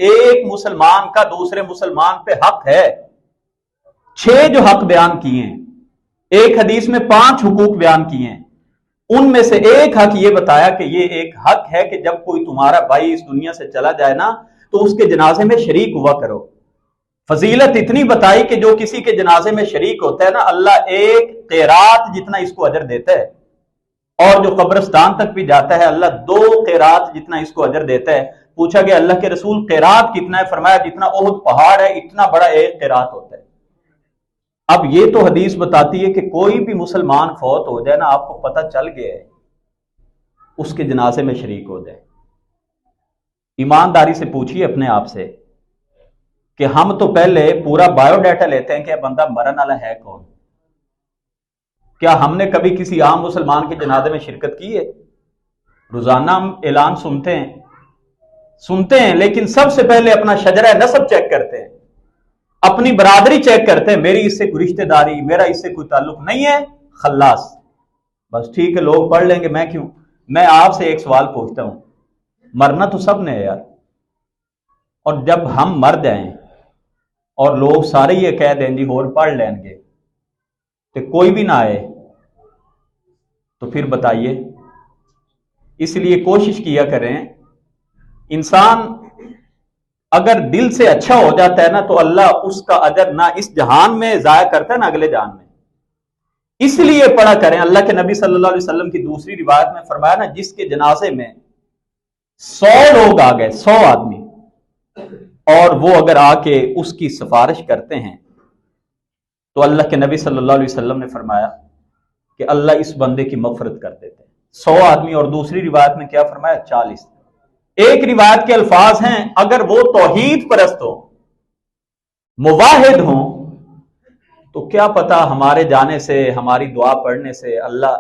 ایک مسلمان کا دوسرے مسلمان پہ حق ہے. 6 جو حق بیان کیے ہیں، ایک حدیث میں 5 حقوق بیان کیے ہیں، ان میں سے ایک حق یہ بتایا کہ یہ ایک حق ہے کہ جب کوئی تمہارا بھائی اس دنیا سے چلا جائے نا تو اس کے جنازے میں شریک ہوا کرو. فضیلت اتنی بتائی کہ جو کسی کے جنازے میں شریک ہوتا ہے نا، اللہ ایک قیرات جتنا اس کو اجر دیتا ہے، اور جو قبرستان تک بھی جاتا ہے اللہ 2 قیرات جتنا اس کو اجر دیتا ہے. پوچھا گیا اللہ کے رسول قیرات کتنا ہے؟ فرمایا جتنا احد پہاڑ ہے اتنا بڑا ایک قیرات ہوتا ہے. اب یہ تو حدیث بتاتی ہے کہ کوئی بھی مسلمان فوت ہو جائے نا، آپ کو پتہ چل گیا ہے، اس کے جنازے میں شریک ہو جائے. ایمانداری سے پوچھیے اپنے آپ سے کہ ہم تو پہلے پورا بایو ڈیٹا لیتے ہیں کہ بندہ مرن والا ہے کون. کیا ہم نے کبھی کسی عام مسلمان کے جنازے میں شرکت کی ہے؟ روزانہ ہم اعلان سنتے ہیں لیکن سب سے پہلے اپنا شجرہ نسب چیک کرتے ہیں، اپنی برادری چیک کرتے ہیں، میری اس سے کوئی رشتہ داری، میرا اس سے کوئی تعلق نہیں ہے، خلاص بس ٹھیک ہے لوگ پڑھ لیں گے، میں کیوں. میں آپ سے ایک سوال پوچھتا ہوں، مرنا تو سب نے ہے یار، اور جب ہم مر جائیں اور لوگ سارے یہ کہہ دیں جی اور پڑھ لیں گے تو کوئی بھی نہ آئے تو پھر بتائیے. اس لیے کوشش کیا کریں، انسان اگر دل سے اچھا ہو جاتا ہے نا تو اللہ اس کا اجر نہ اس جہان میں ضائع کرتا ہے نہ اگلے جہان میں. اس لیے پڑھا کریں. اللہ کے نبی صلی اللہ علیہ وسلم کی دوسری روایت میں فرمایا نا، جس کے جنازے میں 100 لوگ آ گئے، 100 آدمی، اور وہ اگر آ کے اس کی سفارش کرتے ہیں تو اللہ کے نبی صلی اللہ علیہ وسلم نے فرمایا کہ اللہ اس بندے کی مغفرت کر دیتے ہیں. 100 آدمی، اور دوسری روایت میں کیا فرمایا؟ 40. ایک روایت کے الفاظ ہیں اگر وہ توحید پرست ہو، موحد ہوں، تو کیا پتا ہمارے جانے سے، ہماری دعا پڑھنے سے اللہ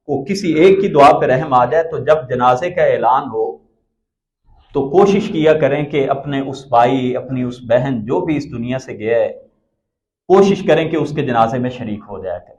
کو کسی ایک کی دعا پہ رحم آ جائے. تو جب جنازے کا اعلان ہو تو کوشش کیا کریں کہ اپنے اس بھائی، اپنی اس بہن جو بھی اس دنیا سے گیا ہے، کوشش کریں کہ اس کے جنازے میں شریک ہو جایا کریں.